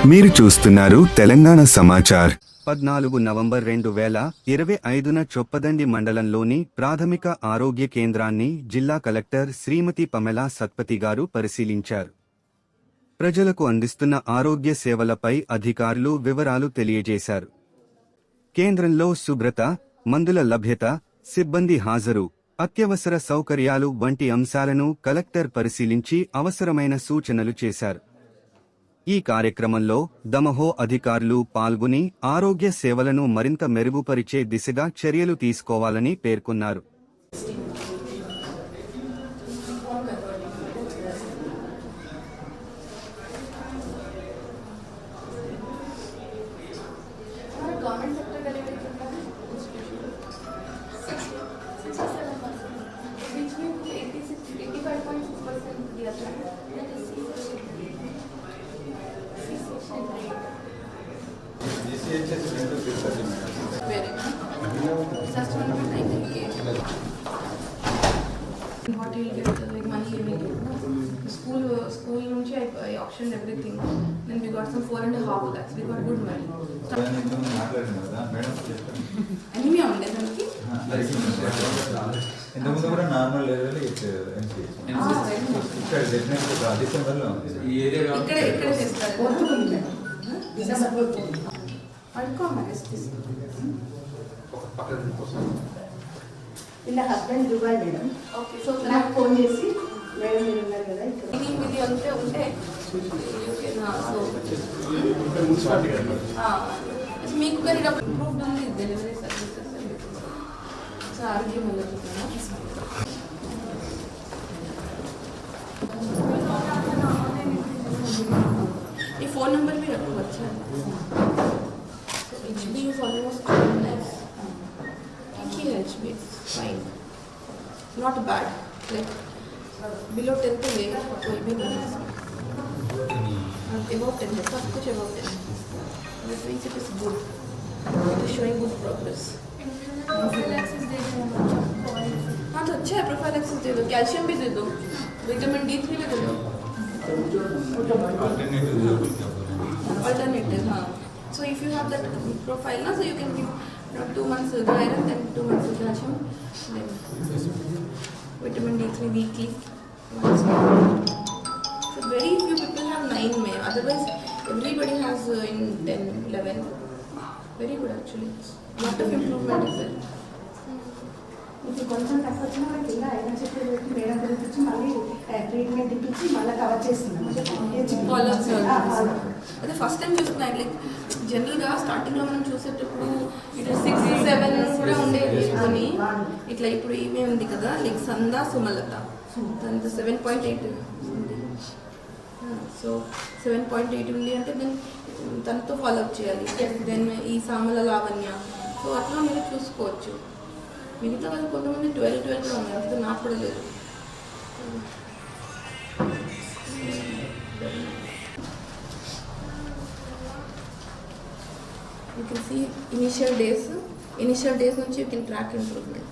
మీరు చూస్తున్నారు తెలంగాణ సమాచార్. 14 నవంబర్ 2025న చొప్పదండి మండలంలోని ప్రాథమిక ఆరోగ్య కేంద్రాన్ని జిల్లా కలెక్టర్ శ్రీమతి పమెలా సత్పతి గారు పరిశీలించారు. ప్రజలకు అందిస్తున్న ఆరోగ్య సేవలపై అధికారులు వివరాలు తెలియజేశారు. కేంద్రంలో శుభ్రత, మందుల లభ్యత, సిబ్బంది హాజరు, అత్యవసర సౌకర్యాలు వంటి అంశాలను కలెక్టర్ పరిశీలించి అవసరమైన సూచనలు చేశారు. ఈ కార్యక్రమంలో దమహో అధికారులు పాల్గొని ఆరోగ్య సేవలను మరింత మెరుగుపరిచే దిశగా చర్యలు తీసుకోవాలని పేర్కొన్నారు. What you will get like money immediately. School nunchi I auctioned everything. Then we got some 4.5 lakhs. We got good money. Anemia unde daniki. ఇంతకుముందు కూడా నార్మల్ లెవెల్ ఇక్కడ డెఫినెట్గా డిసెంబర్లో ఉంది ఈ ఏరియా ఇక్కడ చేస్తారు ఇలా husband Dubai madam. Okay, so నాకు ఫోన్ చేసి మేడం మీరు ఉన్నారు కదా ఇది అంతే ఉంటే మీకు కానీ ఇంప్రూవ్డ్ ఉంది డెలివరీ సర్వీసెస్. సో ఆరోగ్యం ఈ ఫోన్ నెంబర్ भी रखो अच्छा है. HB is almost nice. ठीक है, HB fine, not bad, like below 10 तो ले कोई भी नहीं है. Above 10 है, सब कुछ above 10. That means it is good. It is showing good progress. Prophylaxis दे दो. हाँ तो अच्छा है, प्रोफाइलैक्सिस दे दो, कैल्शियम भी दे दो, विटामिन D3 भी दे दो. Alternative, हाँ. So if you have that profile now, so you can give 2 months iron, then 2 months calcium, then vitamin D3 weekly. So very few people have 9 May. Otherwise, everybody has in 10, 11. Very good actually. Lot of improvement is there. ఇప్పుడు కొంచెం తక్కువ వచ్చినా మనకి ఇంకా iron చెప్పి madam గురించి మళ్ళీ treatment ఇప్పించి మళ్ళీ కవర్ చేస్తున్నాం. అదే ఫస్ట్ టైం చూస్తున్నాను. లైక్ జనరల్గా స్టార్టింగ్లో మనం చూసేటప్పుడు ఇట్లా 6-7 కూడా ఉండేది అని, ఇట్లా ఇప్పుడు ఈమె ఉంది కదా లైక్ సందా సుమలత, దాంతో 7.8 ఉంది. సో 7.8 ఉంది అంటే దెన్ తనతో ఫాలోఅప్ చేయాలి. దెన్ ఈ సామల లావణ్య, సో అట్లా మీరు చూసుకోవచ్చు. మిగతా వాళ్ళు కొంతమంది 12 కూడా ఉన్నారు, అంతే నాకు కూడా లేదు. You can see initial days నుంచి you can track improvement.